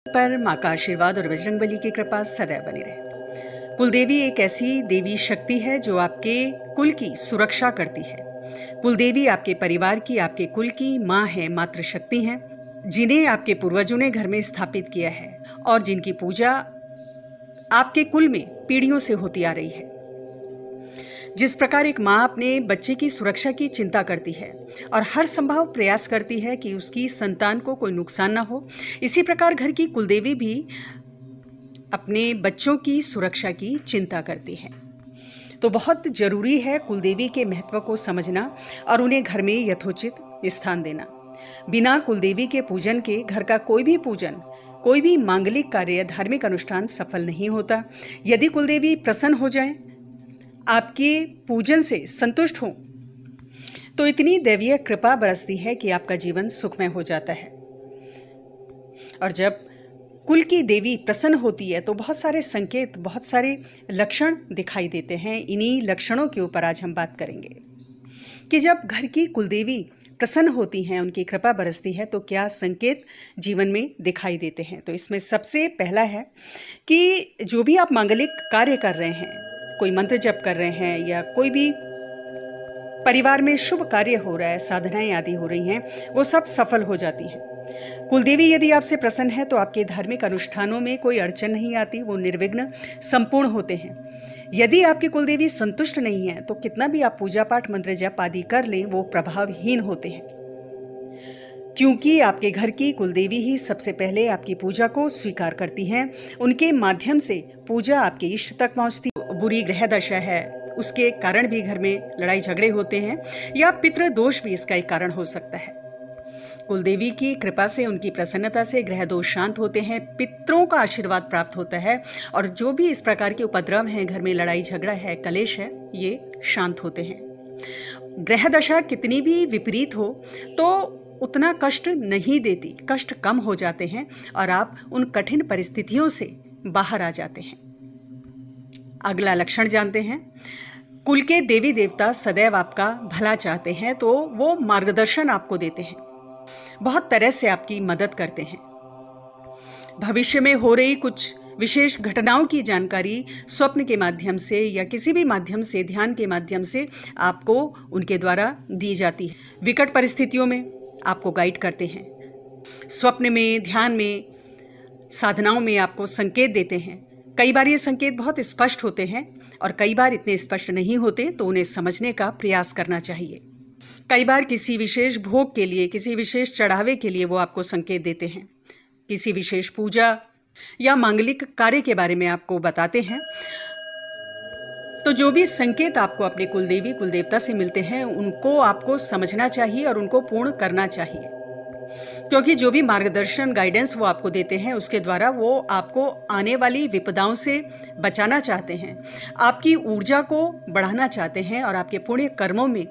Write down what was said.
पर माँ का आशीर्वाद और बजरंगबली की कृपा सदैव बनी रहे। कुलदेवी एक ऐसी देवी शक्ति है जो आपके कुल की सुरक्षा करती है। कुलदेवी आपके परिवार की, आपके कुल की माँ है, मातृ शक्ति हैं, जिन्हें आपके पूर्वजों ने घर में स्थापित किया है और जिनकी पूजा आपके कुल में पीढ़ियों से होती आ रही है। जिस प्रकार एक माँ अपने बच्चे की सुरक्षा की चिंता करती है और हर संभव प्रयास करती है कि उसकी संतान को कोई नुकसान ना हो, इसी प्रकार घर की कुलदेवी भी अपने बच्चों की सुरक्षा की चिंता करती है। तो बहुत जरूरी है कुलदेवी के महत्व को समझना और उन्हें घर में यथोचित स्थान देना। बिना कुलदेवी के पूजन के घर का कोई भी पूजन, कोई भी मांगलिक कार्य, धार्मिक अनुष्ठान सफल नहीं होता। यदि कुलदेवी प्रसन्न हो जाए, आपके पूजन से संतुष्ट हो, तो इतनी दैवीय कृपा बरसती है कि आपका जीवन सुखमय हो जाता है। और जब कुल की देवी प्रसन्न होती है तो बहुत सारे संकेत, बहुत सारे लक्षण दिखाई देते हैं। इन्हीं लक्षणों के ऊपर आज हम बात करेंगे कि जब घर की कुलदेवी प्रसन्न होती हैं, उनकी कृपा बरसती है, तो क्या संकेत जीवन में दिखाई देते हैं। तो इसमें सबसे पहला है कि जो भी आप मांगलिक कार्य कर रहे हैं, कोई मंत्र जप कर रहे हैं या कोई भी परिवार में शुभ कार्य हो रहा है, साधनाएं आदि हो रही हैं, वो सब सफल हो जाती हैं। कुलदेवी यदि आपसे प्रसन्न है तो आपके धार्मिक अनुष्ठानों में कोई अड़चन नहीं आती, वो निर्विघ्न संपूर्ण होते हैं। यदि आपकी कुलदेवी संतुष्ट नहीं है तो कितना भी आप पूजा पाठ, मंत्र जप आदि कर लें, वो प्रभावहीन होते हैं, क्योंकि आपके घर की कुलदेवी ही सबसे पहले आपकी पूजा को स्वीकार करती हैं। उनके माध्यम से पूजा आपके इष्ट तक पहुंचती है। बुरी ग्रह दशा है, उसके कारण भी घर में लड़ाई झगड़े होते हैं, या पितृ दोष भी इसका एक कारण हो सकता है। कुलदेवी की कृपा से, उनकी प्रसन्नता से ग्रह दोष शांत होते हैं, पितरों का आशीर्वाद प्राप्त होता है, और जो भी इस प्रकार के उपद्रव हैं, घर में लड़ाई झगड़ा है, कलेश है, ये शांत होते हैं। ग्रह दशा कितनी भी विपरीत हो तो उतना कष्ट नहीं देती, कष्ट कम हो जाते हैं और आप उन कठिन परिस्थितियों से बाहर आ जाते हैं। अगला लक्षण जानते हैं। कुल के देवी देवता सदैव आपका भला चाहते हैं, तो वो मार्गदर्शन आपको देते हैं, बहुत तरह से आपकी मदद करते हैं। भविष्य में हो रही कुछ विशेष घटनाओं की जानकारी स्वप्न के माध्यम से या किसी भी माध्यम से, ध्यान के माध्यम से आपको उनके द्वारा दी जाती है। विकट परिस्थितियों में आपको गाइड करते हैं। स्वप्न में, ध्यान में, साधनाओं में आपको संकेत देते हैं। कई बार ये संकेत बहुत स्पष्ट होते हैं और कई बार इतने स्पष्ट नहीं होते, तो उन्हें समझने का प्रयास करना चाहिए। कई बार किसी विशेष भोग के लिए, किसी विशेष चढ़ावे के लिए वो आपको संकेत देते हैं। किसी विशेष पूजा या मांगलिक कार्य के बारे में आपको बताते हैं। तो जो भी संकेत आपको अपने कुलदेवी, कुलदेवता से मिलते हैं, उनको आपको समझना चाहिए और उनको पूर्ण करना चाहिए, क्योंकि जो भी मार्गदर्शन, गाइडेंस वो आपको देते हैं, उसके द्वारा वो आपको आने वाली विपदाओं से बचाना चाहते हैं, आपकी ऊर्जा को बढ़ाना चाहते हैं और आपके पुण्य कर्मों में